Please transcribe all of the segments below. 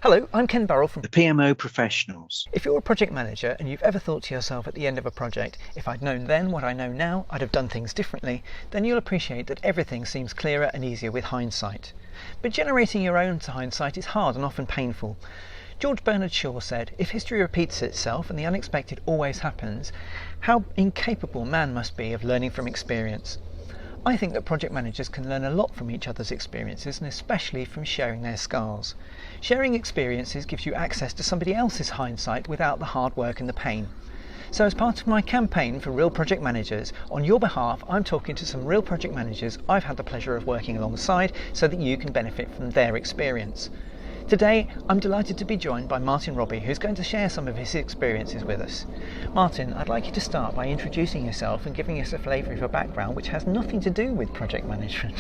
Hello, I'm Ken Burrell from The PMO Professionals. If you're a project manager and you've ever thought to yourself at the end of a project, if I'd known then what I know now, I'd have done things differently, then you'll appreciate that everything seems clearer and easier with hindsight. But generating your own hindsight is hard and often painful. George Bernard Shaw said, if history repeats itself and the unexpected always happens, how incapable man must be of learning from experience. I think that project managers can learn a lot from each other's experiences and especially from sharing their scars. Sharing experiences gives you access to somebody else's hindsight without the hard work and the pain. So as part of my campaign for Real Project Managers, on your behalf I'm talking to some real project managers I've had the pleasure of working alongside so that you can benefit from their experience. Today, I'm delighted to be joined by Martin Robbie, who's going to share some of his experiences with us. Martin, I'd like you to start by introducing yourself and giving us a flavour of your background, which has nothing to do with project management.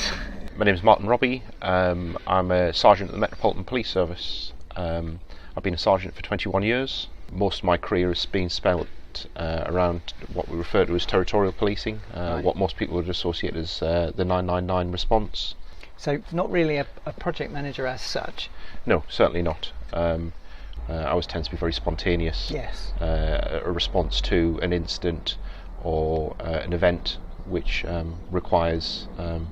My name is Martin Robbie. I'm a sergeant at the Metropolitan Police Service. I've been a sergeant for 21 years. Most of my career has been spent around what we refer to as territorial policing, Right. what most people would associate as the 999 response. So, not really a project manager as such. No, certainly not. Ours tends to be very spontaneous. Yes. A response to an incident or an event which requires an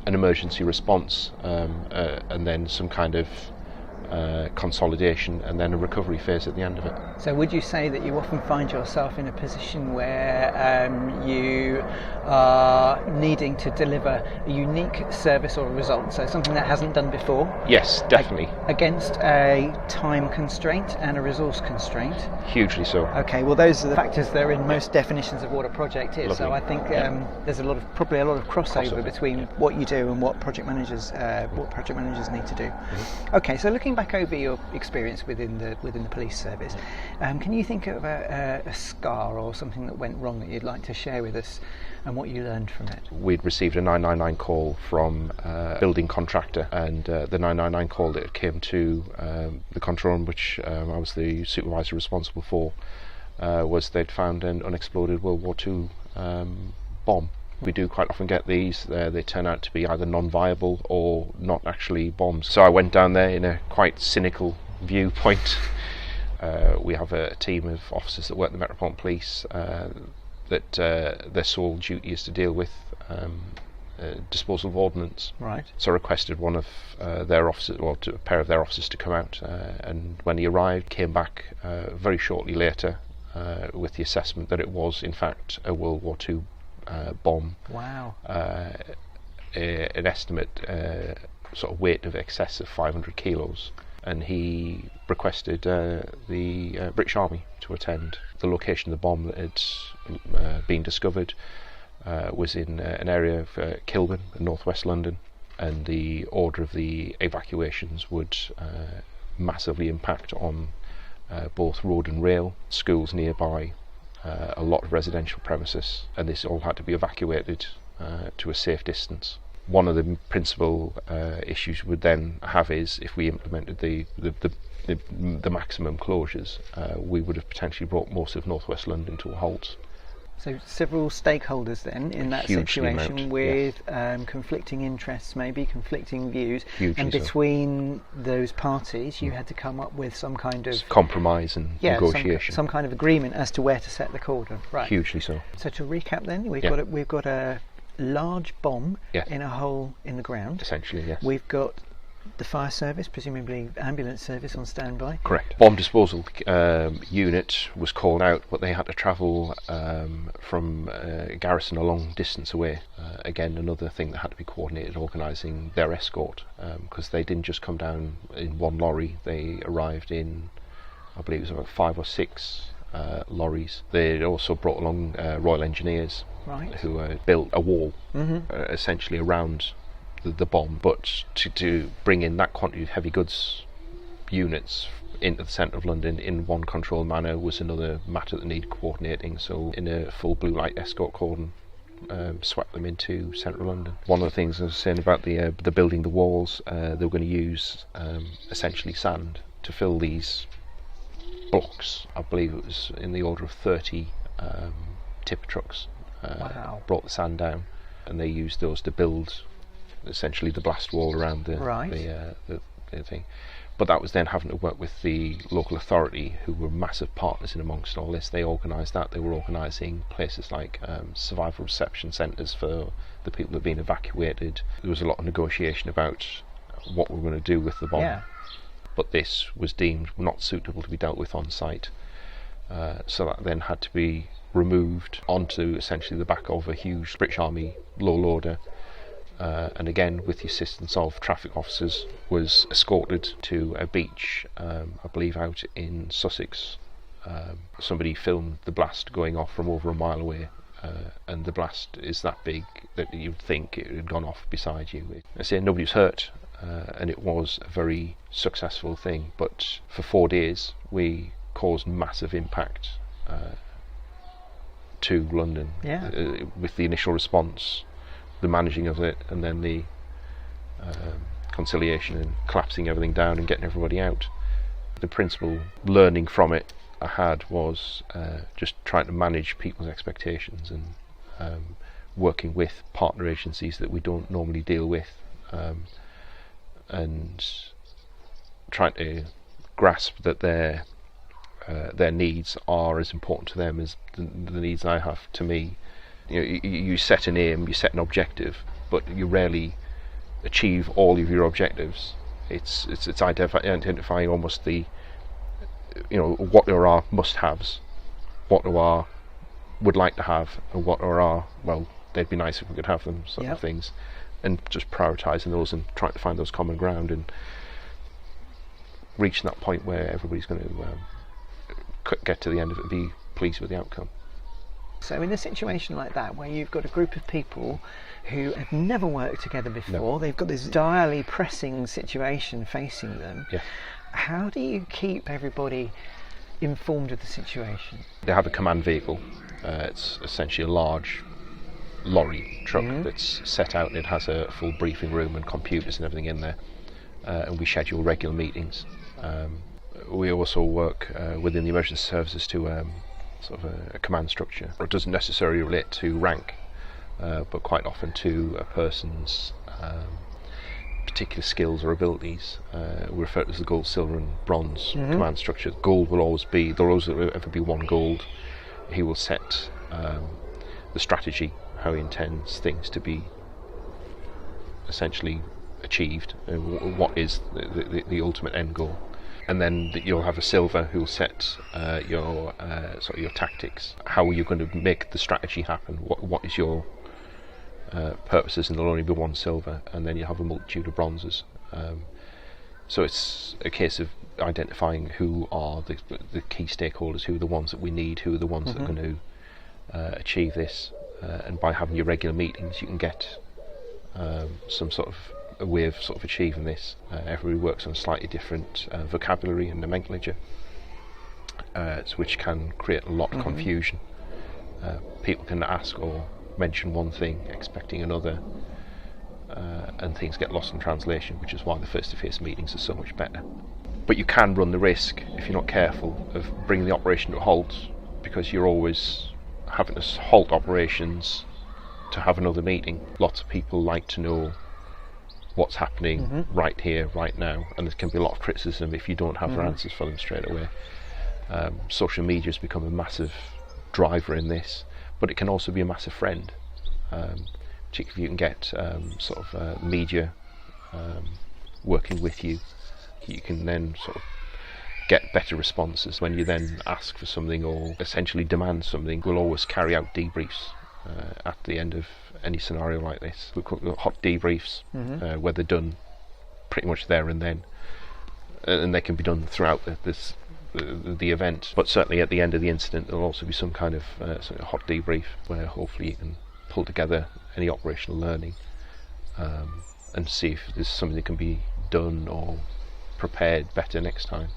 emergency response and then some kind of consolidation and then a recovery phase at the end of it. So would you say that you often find yourself in a position where you are needing to deliver a unique service or a result, so something that hasn't done before? Yes, definitely. Against a time constraint and a resource constraint? Hugely so. Okay, well those are the factors that are in most definitions of what a project is. Lovely. So I think there's probably a lot of crossover between what you do and what project managers need to do. Mm-hmm. Okay, so looking back over your experience within the police service, can you think of a scar or something that went wrong that you'd like to share with us and what you learned from it? We'd received a 999 call from a building contractor, and the 999 call that came to the control room, which I was the supervisor responsible for, was they'd found an unexploded World War II bomb. We do quite often get these. They turn out to be either non-viable or not actually bombs. So I went down there in a quite cynical viewpoint. We have a team of officers that work in the Metropolitan Police that their sole duty is to deal with disposal of ordnance. Right. So I requested one of their officers, or a pair of their officers, to come out, and when he arrived, came back very shortly later with the assessment that it was in fact a World War II bomb. Wow. An estimate sort of weight of excess of 500 kilos, and he requested the British Army to attend. The location of the bomb that had been discovered was in an area of Kilburn, in northwest London, and the order of the evacuations would massively impact on both road and rail, schools nearby, a lot of residential premises, and this all had to be evacuated to a safe distance. One of the principal issues we would then have is, if we implemented the maximum closures, we would have potentially brought most of northwest London to a halt. So several stakeholders then in that Hugely situation amount, with conflicting interests, maybe conflicting views, Hugely and so. between those parties you had to come up with some kind of Compromise and negotiation. some kind of agreement as to where to set the cordon. Right. Hugely so. So to recap then, we've Yeah. got a large bomb Yeah. in a hole in the ground. Essentially, yes. We've got the fire service, presumably ambulance service, on standby. Correct. Bomb disposal unit was called out, but they had to travel from Garrison a long distance away. Again, another thing that had to be coordinated, organising their escort, because they didn't just come down in one lorry. They arrived in, I believe it was about 5 or 6 lorries. They also brought along Royal Engineers, Right. who built a wall Mhm. essentially around the bomb, but to bring in that quantity of heavy goods units into the centre of London in one controlled manner was another matter that needed coordinating. So in a full blue light escort cordon, swept them into central London. One of the things I was saying about the building the walls, they were going to use essentially sand to fill these blocks. I believe it was in the order of 30 tipper trucks Wow. brought the sand down, and they used those to build essentially the blast wall around the thing. But that was then having to work with the local authority, who were massive partners in amongst all this. They organised that. They were organising places like survival reception centres for the people that had been evacuated. There was a lot of negotiation about what we were going to do with the bomb. Yeah. But this was deemed not suitable to be dealt with on site. So that then had to be removed onto essentially the back of a huge British Army low loader. And again, with the assistance of traffic officers, was escorted to a beach, I believe out in Sussex. Somebody filmed the blast going off from over a mile away, and the blast is that big that you'd think it had gone off beside you. I say nobody was hurt, and it was a very successful thing, but for 4 days we caused massive impact to London. With the initial response, the managing of it, and then the conciliation and collapsing everything down and getting everybody out. The principal learning from it I had was just trying to manage people's expectations and working with partner agencies that we don't normally deal with, and trying to grasp that their needs are as important to them as the needs I have to me. You set an aim, you set an objective, but you rarely achieve all of your objectives. It's identifying almost the, what are our must-haves, what are our would like to have, and what are our, well, they'd be nice if we could have them, sort of things, and just prioritising those and trying to find those common ground and reaching that point where everybody's going to get to the end of it and be pleased with the outcome. So in a situation like that, where you've got a group of people who have never worked together before, they've got this direly pressing situation facing them, how do you keep everybody informed of the situation? They have a command vehicle. It's essentially a large lorry truck that's set out, and it has a full briefing room and computers and everything in there, and we schedule regular meetings. We also work within the emergency services to sort of a command structure. It doesn't necessarily relate to rank, but quite often to a person's particular skills or abilities. We refer to it as the gold, silver and bronze command structure. Gold will always be, there'll always ever be one gold. He will set the strategy, how he intends things to be essentially achieved, what is the ultimate end goal. And then you'll have a silver who'll set your sort of your tactics. How are you going to make the strategy happen? What is your purposes? And there'll only be one silver, and then you have a multitude of bronzes. So it's a case of identifying who are the key stakeholders, who are the ones that we need, who are the ones that are going to achieve this. And by having your regular meetings, you can get some sort of a way of sort of achieving this. Everybody works on a slightly different vocabulary and nomenclature, which can create a lot of confusion. People can ask or mention one thing expecting another, and things get lost in translation, which is why the face-to-face meetings are so much better. But you can run the risk, if you're not careful, of bringing the operation to a halt, because you're always having to halt operations to have another meeting. Lots of people like to know what's happening right here, right now, and there can be a lot of criticism if you don't have their answers for them straight away. Social media has become a massive driver in this, but it can also be a massive friend, particularly if you can get sort of media working with you. You can then sort of get better responses when you then ask for something or essentially demand something. We'll always carry out debriefs at the end of any scenario like this. We call them hot debriefs, where they're done pretty much there and then, and they can be done throughout the event. But certainly at the end of the incident, there'll also be some kind of sort of hot debrief where hopefully you can pull together any operational learning and see if there's something that can be done or prepared better next time.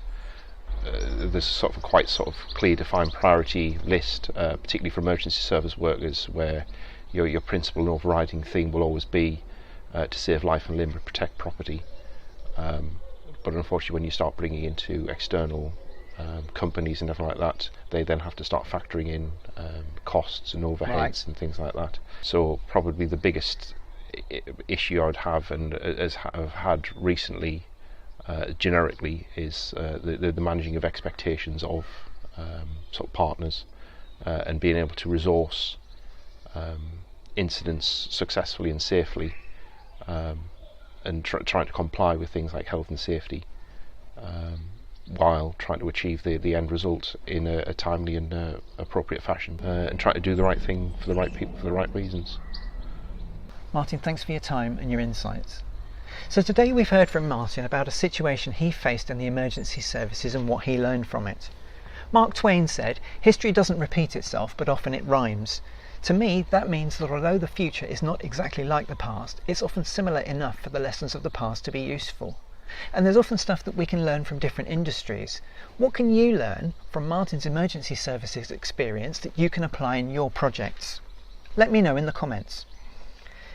There's sort of a quite sort of clear defined priority list, particularly for emergency service workers, where your principal and overriding theme will always be to save life and limb and protect property. But unfortunately, when you start bringing into external companies and everything like that, they then have to start factoring in costs and overheads and things like that. So probably the biggest issue I'd have, and as I've had recently, generically is the managing of expectations of sort of partners, and being able to resource incidents successfully and safely, and trying to comply with things like health and safety, while trying to achieve the end result in a timely and appropriate fashion, and trying to do the right thing for the right people for the right reasons. Martin, thanks for your time and your insights. So today we've heard from Martin about a situation he faced in the emergency services and what he learned from it. Mark Twain said, "History doesn't repeat itself, but often it rhymes." To me, that means that although the future is not exactly like the past, it's often similar enough for the lessons of the past to be useful. And there's often stuff that we can learn from different industries. What can you learn from Martin's emergency services experience that you can apply in your projects? Let me know in the comments.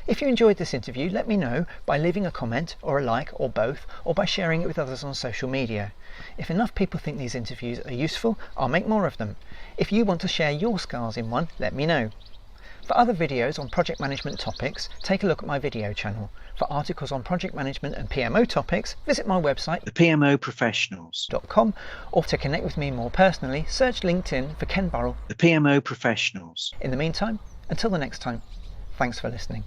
If you enjoyed this interview, let me know by leaving a comment or a like or both, or by sharing it with others on social media. If enough people think these interviews are useful, I'll make more of them. If you want to share your scars in one, let me know. For other videos on project management topics, take a look at my video channel. For articles on project management and PMO topics, visit my website, thepmoprofessionals.com, or to connect with me more personally, search LinkedIn for Ken Burrell. The PMO Professionals. In the meantime, until the next time, thanks for listening.